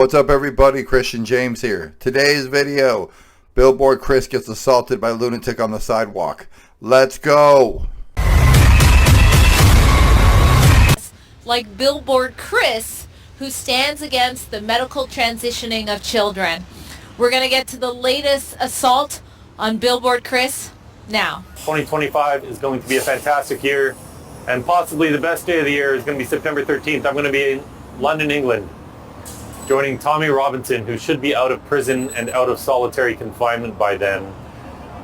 What's up everybody, Christian James here. Today's video, Billboard Chris gets assaulted by lunatic on the sidewalk. Let's go! Like Billboard Chris, who stands against the medical transitioning of children. We're going to get to the latest assault on Billboard Chris now. 2025 is going to be a fantastic year, and possibly the best day of the year is going to be September 13th. I'm going to be in London, England, joining Tommy Robinson, who should be out of prison and out of solitary confinement by then,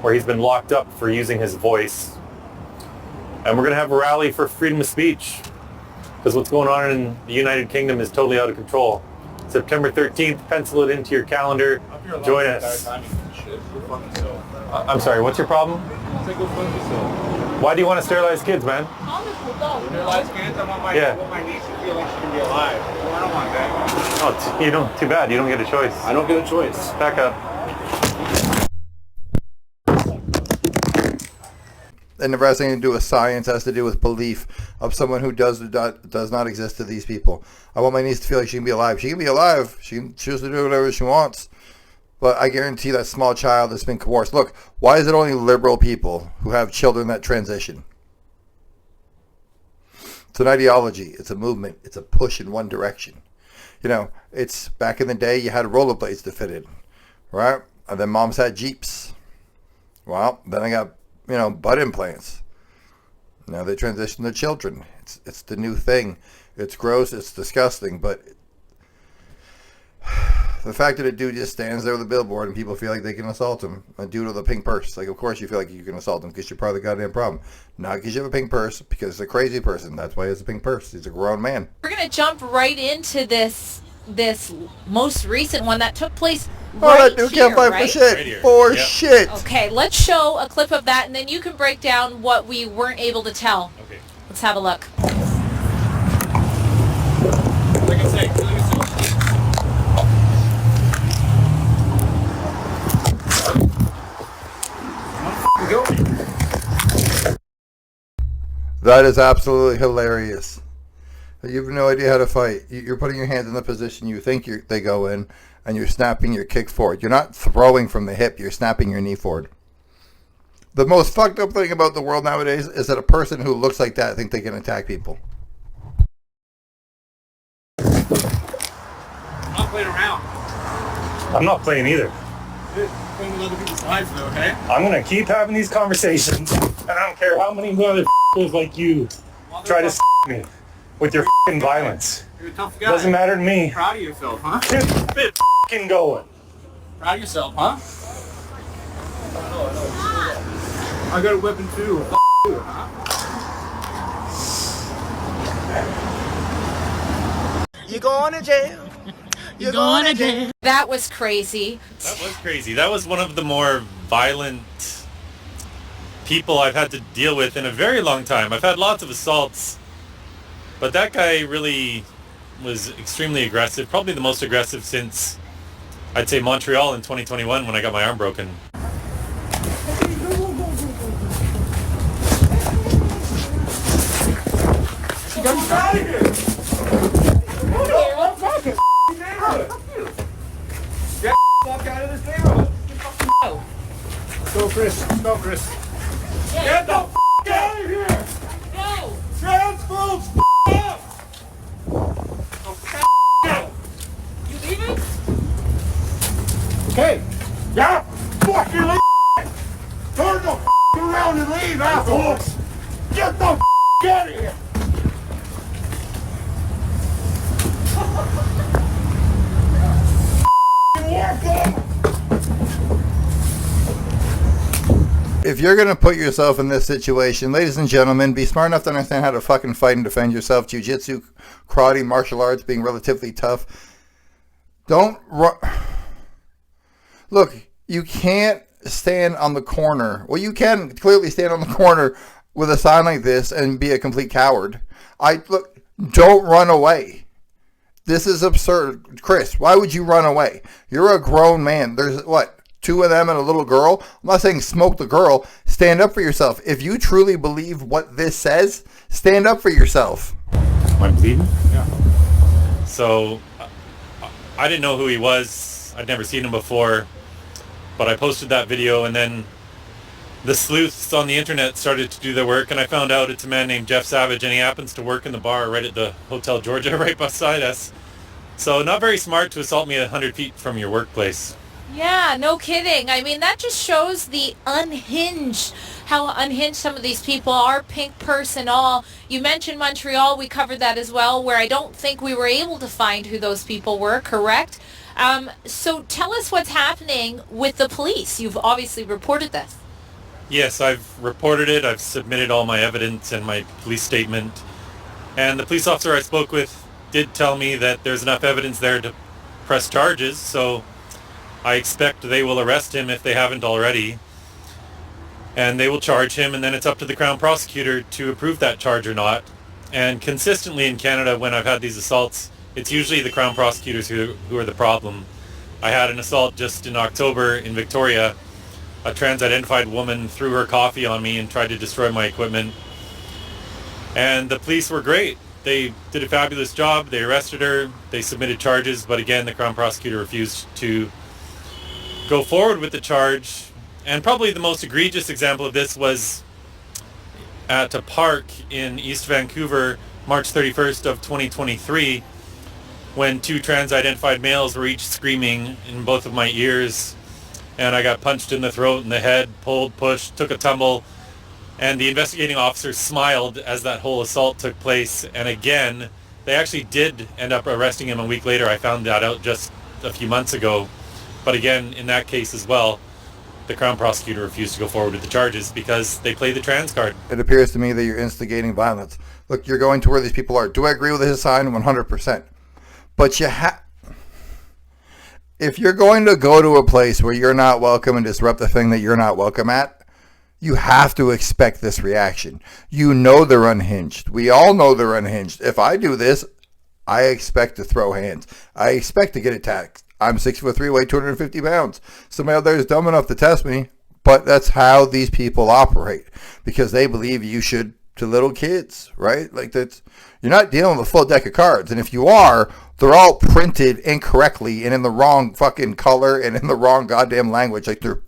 where he's been locked up for using his voice. And we're going to have a rally for freedom of speech, because what's going on in the United Kingdom is totally out of control. September 13th, pencil it into your calendar. Join us. I'm sorry, what's your problem? Why do you want to sterilize kids, man? Sterilize kids? I want my niece to feel like she can be alive. Well, I don't want that. Oh, you don't. Too bad. You don't get a choice. I don't get a choice. Back up. It never has anything to do with science. It has to do with belief of someone who does not exist to these people. I want my niece to feel like she can be alive. She can be alive. She can choose to do whatever she wants. But I guarantee that small child that's been coerced. Look, why is it only liberal people who have children that transition? It's an ideology. It's a movement. It's a push in one direction. You know, it's back in the day you had rollerblades to fit in, right? And then moms had Jeeps. Well, then I got, butt implants. Now they transition to children. It's the new thing. It's gross. It's disgusting. But the fact that a dude just stands there with a billboard and people feel like they can assault him, a dude with a pink purse, like of course you feel like you can assault him because you're part of the goddamn problem. Not because you have a pink purse, because it's a crazy person. That's why he has a pink purse. He's a grown man. We're going to jump right into this most recent one that took place right that dude here, can't fight right? for shit. Right here. For Yep. shit. Okay, let's show a clip of that and then you can break down what we weren't able to tell. Okay. Let's have a look. Like I say, kill yourself. Go. That is absolutely hilarious. You have no idea how to fight. You're putting your hands in the position you think they go in, and you're snapping your kick forward. You're not throwing from the hip. You're snapping your knee forward. The most fucked up thing about the world nowadays is that a person who looks like that thinks they can attack people. I'm not playing around. I'm not playing either. Playing with other people's lives, though, okay? I'm gonna keep having these conversations, and I don't care how many motherfuckers like you try to me with your violence. You're a tough guy. Doesn't matter to me. Proud of yourself, huh? Keep it going. Proud of yourself, huh? I got a weapon too. You, huh? You going to jail? You're going to jail. That was crazy. That was crazy. That was one of the more violent people I've had to deal with in a very long time. I've had lots of assaults, but that guy really was extremely aggressive. Probably the most aggressive since, I'd say, Montreal in 2021 when I got my arm broken. Walk out of this neighborhood. Go, Chris. Go, Chris. Get the out of here! No! Transphobe's up! You leaving? Okay. Yeah. Fucking leave. Turn the around and leave, assholes. Get the out of here. If you're going to put yourself in this situation, ladies and gentlemen, be smart enough to understand how to fucking fight and defend yourself. Jiu-jitsu, karate, martial arts, being relatively tough. Don't run. Look, you can't stand on the corner. Well, you can clearly stand on the corner with a sign like this and be a complete coward. Look, don't run away. This is absurd. Chris, why would you run away? You're a grown man. There's, what, two of them and a little girl? I'm not saying smoke the girl. Stand up for yourself. If you truly believe what this says, stand up for yourself. Am I bleeding? Yeah. So I didn't know who he was. I'd never seen him before, but I posted that video, and then the sleuths on the internet started to do their work, and I found out it's a man named Jeff Savage, and he happens to work in the bar right at the Hotel Georgia right beside us. So not very smart to assault me 100 feet from your workplace. Yeah, no kidding. I mean, that just shows how unhinged some of these people are, pink purse and all. You mentioned Montreal. We covered that as well, where I don't think we were able to find who those people were, correct? So tell us what's happening with the police. You've obviously reported this. Yes, I've reported it. I've submitted all my evidence and my police statement. And the police officer I spoke with did tell me that there's enough evidence there to press charges, so I expect they will arrest him if they haven't already. And they will charge him, and then it's up to the Crown Prosecutor to approve that charge or not. And consistently in Canada, when I've had these assaults, it's usually the Crown Prosecutors who are the problem. I had an assault just in October in Victoria. A trans-identified woman threw her coffee on me and tried to destroy my equipment. And the police were great. They did a fabulous job. They arrested her. They submitted charges, but again, the Crown Prosecutor refused to go forward with the charge. And probably the most egregious example of this was at a park in East Vancouver, March 31st of 2023, when two trans-identified males were each screaming in both of my ears, and I got punched in the throat and the head, pulled, pushed, took a tumble, and the investigating officer smiled as that whole assault took place. And again, they actually did end up arresting him a week later. I found that out just a few months ago. But again, in that case as well, the Crown Prosecutor refused to go forward with the charges because they play the trans card. It appears to me that you're instigating violence. Look, you're going to where these people are. Do I agree with his sign? 100%. But if you're going to go to a place where you're not welcome and disrupt the thing that you're not welcome at, you have to expect this reaction. You know they're unhinged. We all know they're unhinged. If I do this, I expect to throw hands. I expect to get attacked. I'm 6'3", weigh 250 pounds. Somebody out there is dumb enough to test me, but that's how these people operate because they believe you should to little kids, right? Like that's, you're not dealing with a full deck of cards. And if you are, they're all printed incorrectly and in the wrong fucking color and in the wrong goddamn language. Like they're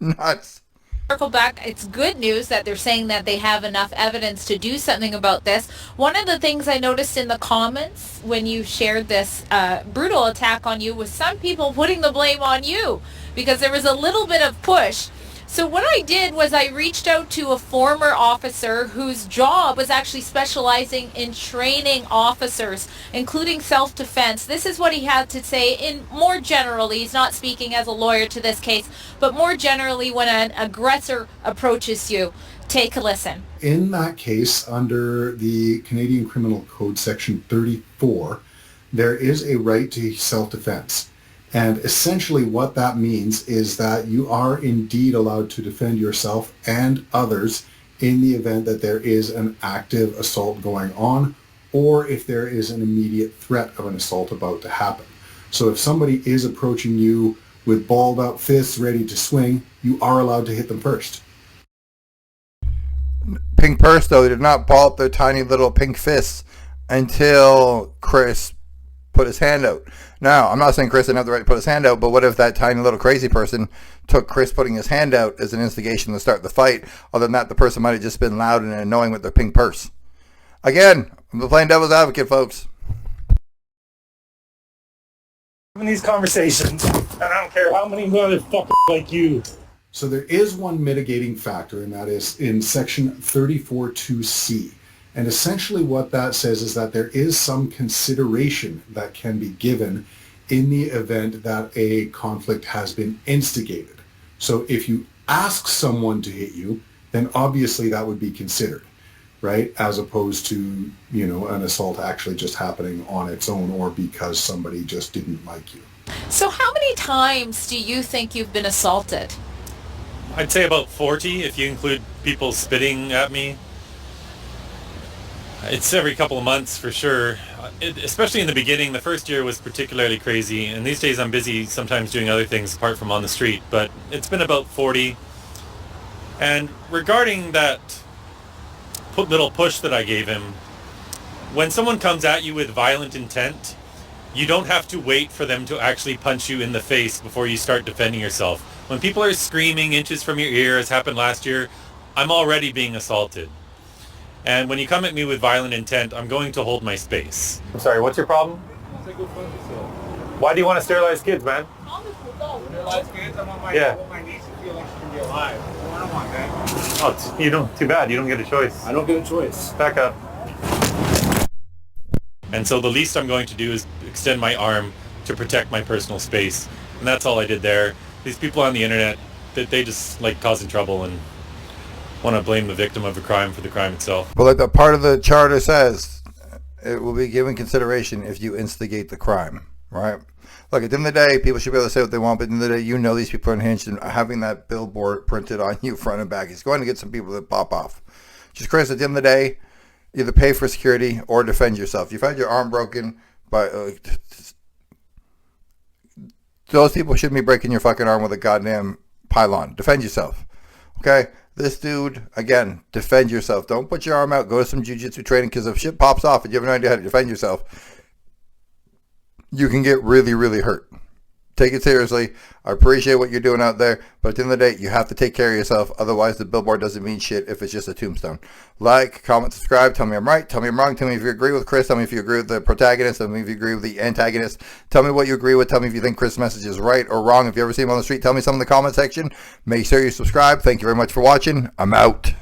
nuts. Circle back, it's good news that they're saying that they have enough evidence to do something about this. One of the things I noticed in the comments when you shared this brutal attack on you was some people putting the blame on you because there was a little bit of push. So what I did was I reached out to a former officer whose job was actually specializing in training officers, including self-defense. This is what he had to say in more generally. He's not speaking as a lawyer to this case, but more generally when an aggressor approaches you. Take a listen. In that case, under the Canadian Criminal Code Section 34, there is a right to self-defense. And essentially what that means is that you are indeed allowed to defend yourself and others in the event that there is an active assault going on or if there is an immediate threat of an assault about to happen. So if somebody is approaching you with balled up fists ready to swing, you are allowed to hit them first. Pink purse, though, they did not ball up their tiny little pink fists until Chris put his hand out. Now, I'm not saying Chris didn't have the right to put his hand out, but what if that tiny little crazy person took Chris putting his hand out as an instigation to start the fight? Other than that, the person might have just been loud and annoying with their pink purse. Again, I'm playing devil's advocate, folks. Having these conversations, and I don't care how many motherfuckers like you. So there is one mitigating factor, and that is in Section 34.2c. And essentially what that says is that there is some consideration that can be given in the event that a conflict has been instigated. So if you ask someone to hit you, then obviously that would be considered, right? As opposed to, you know, an assault actually just happening on its own or because somebody just didn't like you. So how many times do you think you've been assaulted? I'd say about 40 if you include people spitting at me. It's every couple of months for sure, especially in the beginning. The first year was particularly crazy, and these days I'm busy sometimes doing other things apart from on the street, but it's been about 40. And regarding that little push that I gave him, when someone comes at you with violent intent, You don't have to wait for them to actually punch you in the face before you start defending yourself. When people are screaming inches from your ear, as happened last year, I'm already being assaulted. And when you come at me with violent intent, I'm going to hold my space. I'm sorry, what's your problem? Why do you want to sterilize kids, man? Sterilize kids? I want my niece to feel like she can be alive. I don't want that. Oh, you don't. Too bad. You don't get a choice. I don't get a choice. Back up. And so the least I'm going to do is extend my arm to protect my personal space. And that's all I did there. These people on the internet, they just like causing trouble and want to blame the victim of a crime for the crime itself. But like the part of the charter says, it will be given consideration if you instigate the crime, right? Look, at the end of the day, people should be able to say what they want, but at the end of the day, you know these people are unhinged, and having that billboard printed on you front and back is going to get some people that pop off. Just, Chris, at the end of the day, either pay for security or defend yourself. You've had your arm broken by... those people shouldn't be breaking your fucking arm with a goddamn pylon. Defend yourself. Okay? This dude, again, defend yourself. Don't put your arm out. Go to some jiu-jitsu training, because if shit pops off and you have no idea how to defend yourself, you can get really, really hurt. Take it seriously. I appreciate what you're doing out there, but at the end of the day, you have to take care of yourself. Otherwise, the billboard doesn't mean shit if it's just a tombstone. Like, comment, subscribe. Tell me I'm right. Tell me I'm wrong. Tell me if you agree with Chris. Tell me if you agree with the protagonist. Tell me if you agree with the antagonist. Tell me what you agree with. Tell me if you think Chris' message is right or wrong. If you ever see him on the street, tell me some in the comment section. Make sure you subscribe. Thank you very much for watching. I'm out.